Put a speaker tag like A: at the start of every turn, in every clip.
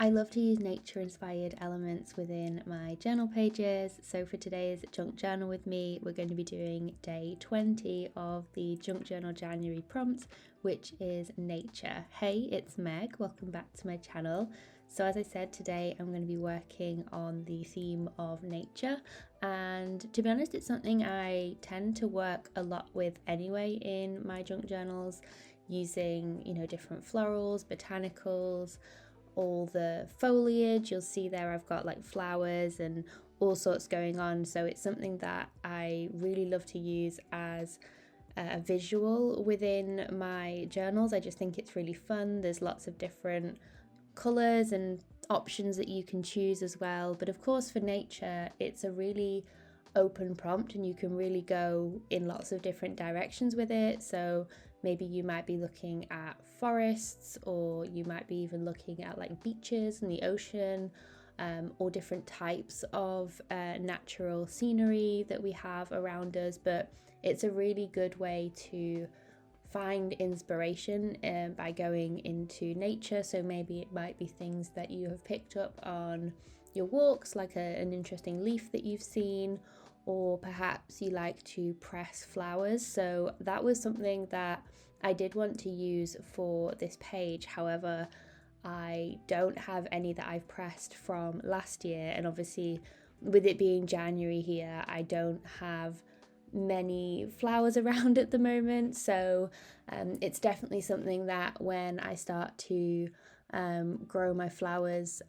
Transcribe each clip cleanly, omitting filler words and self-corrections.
A: I love to use nature-inspired elements within my journal pages. So for today's Junk Journal with me, we're going to be doing day 20 of the Junk Journal January prompt, which is nature. Hey, it's Meg. Welcome back to my channel. So as I said, today I'm going to be working on the theme of nature. And to be honest, it's something I tend to work a lot with anyway in my junk journals, using, different florals, botanicals, all the foliage. You'll see there I've got like flowers and all sorts going on, so it's something that I really love to use as a visual within my journals. I just think it's really fun. There's lots of different colours and options that you can choose as well, but of course for nature it's a really open prompt and you can really go in lots of different directions with it. So maybe you might be looking at forests, or you might be even looking at like beaches and the ocean, or different types of natural scenery that we have around us. But it's a really good way to find inspiration by going into nature. So maybe it might be things that you have picked up on your walks, like an interesting leaf that you've seen, or perhaps you like to press flowers. So that was something that I did want to use for this page. However, I don't have any that I've pressed from last year, and obviously with it being January here, I don't have many flowers around at the moment. So it's definitely something that when I start to grow my flowers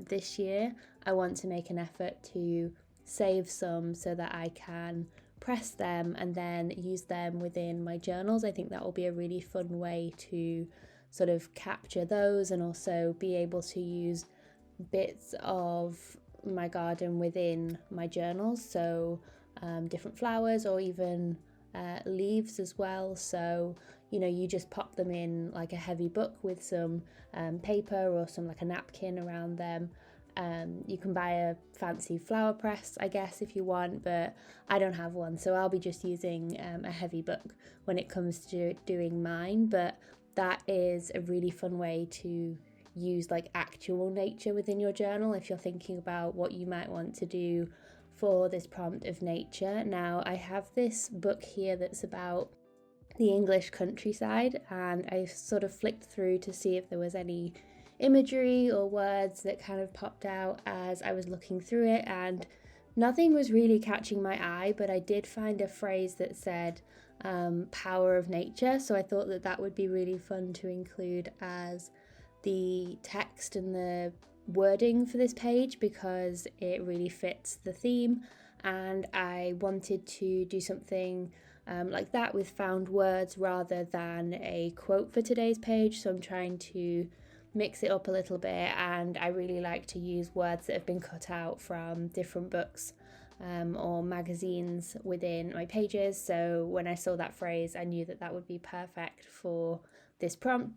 A: this year, I want to make an effort to save some so that I can press them and then use them within my journals. I think that will be a really fun way to sort of capture those and also be able to use bits of my garden within my journals. So different flowers or even leaves as well. So you just pop them in like a heavy book with some paper or some like a napkin around them. You can buy a fancy flower press, I guess, if you want, but I don't have one, so I'll be just using a heavy book when it comes to doing mine. But that is a really fun way to use like actual nature within your journal if you're thinking about what you might want to do for this prompt of nature. Now, I have this book here that's about the English countryside, and I sort of flicked through to see if there was any imagery or words that kind of popped out as I was looking through it, and nothing was really catching my eye, but I did find a phrase that said power of nature. So I thought that would be really fun to include as the text and the wording for this page, because it really fits the theme, and I wanted to do something like that with found words rather than a quote for today's page. So I'm trying to mix it up a little bit, and I really like to use words that have been cut out from different books or magazines within my pages. So when I saw that phrase, I knew that would be perfect for this prompt.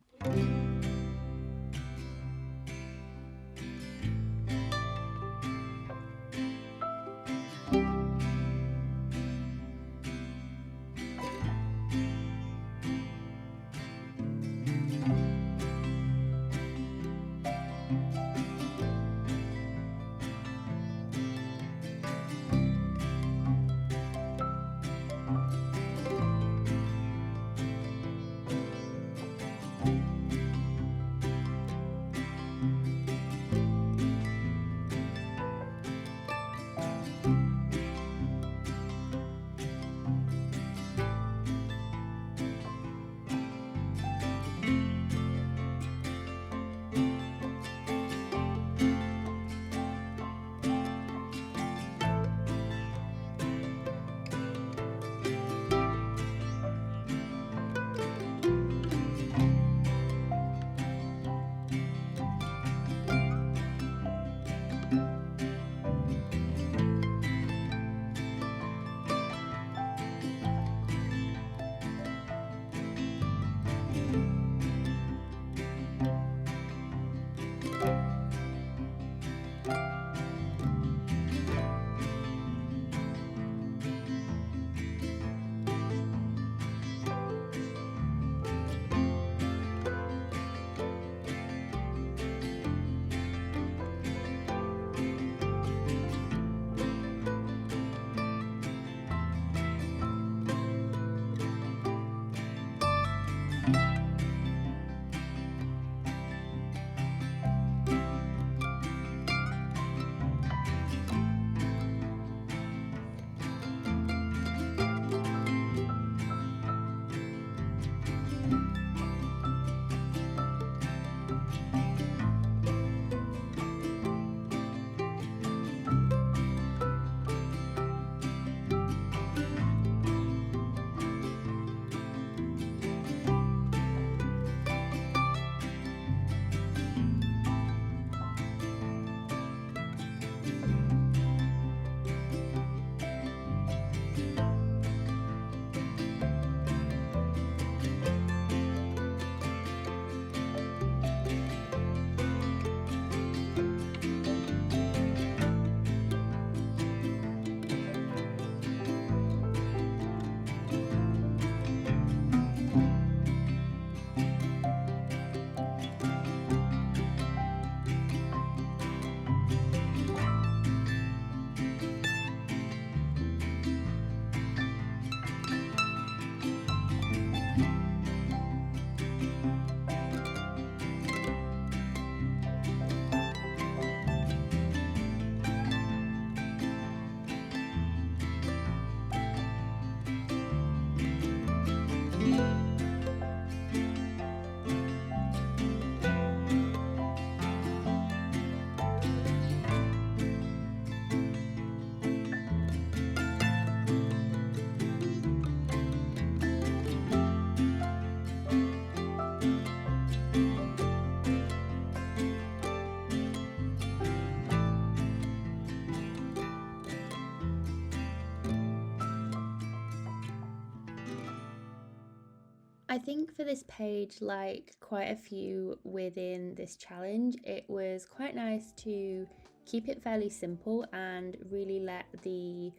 A: I think for this page, like quite a few within this challenge, it was quite nice to keep it fairly simple and really let the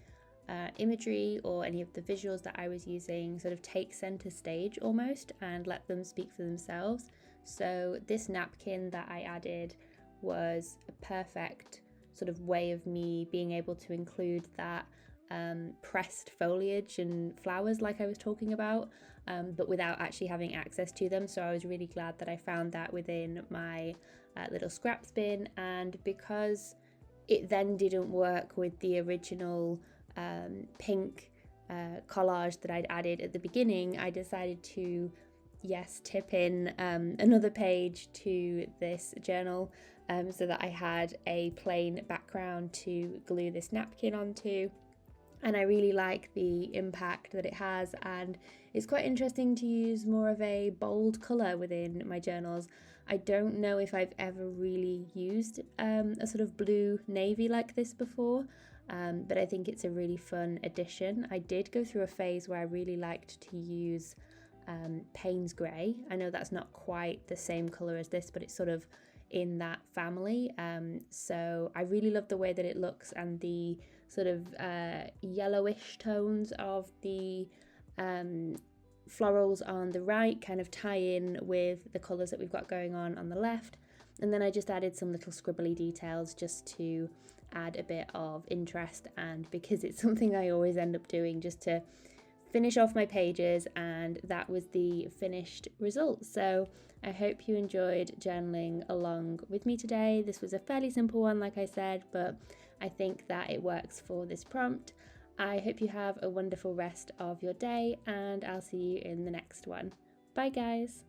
A: imagery or any of the visuals that I was using sort of take center stage almost and let them speak for themselves. So this napkin that I added was a perfect sort of way of me being able to include that pressed foliage and flowers like I was talking about, but without actually having access to them. So I was really glad that I found that within my little scraps bin. And because it then didn't work with the original pink collage that I'd added at the beginning, I decided to tip in another page to this journal, so that I had a plain background to glue this napkin onto. And I really like the impact that it has, and it's quite interesting to use more of a bold colour within my journals. I don't know if I've ever really used a sort of blue navy like this before, but I think it's a really fun addition. I did go through a phase where I really liked to use Payne's grey. I know that's not quite the same colour as this, but it's sort of in that family. So I really love the way that it looks, and the sort of yellowish tones of the florals on the right kind of tie in with the colours that we've got going on the left. And then I just added some little scribbly details just to add a bit of interest, and because it's something I always end up doing just to finish off my pages, and that was the finished result. So I hope you enjoyed journaling along with me today. This was a fairly simple one, like I said, but I think that it works for this prompt. I hope you have a wonderful rest of your day, and I'll see you in the next one. Bye guys.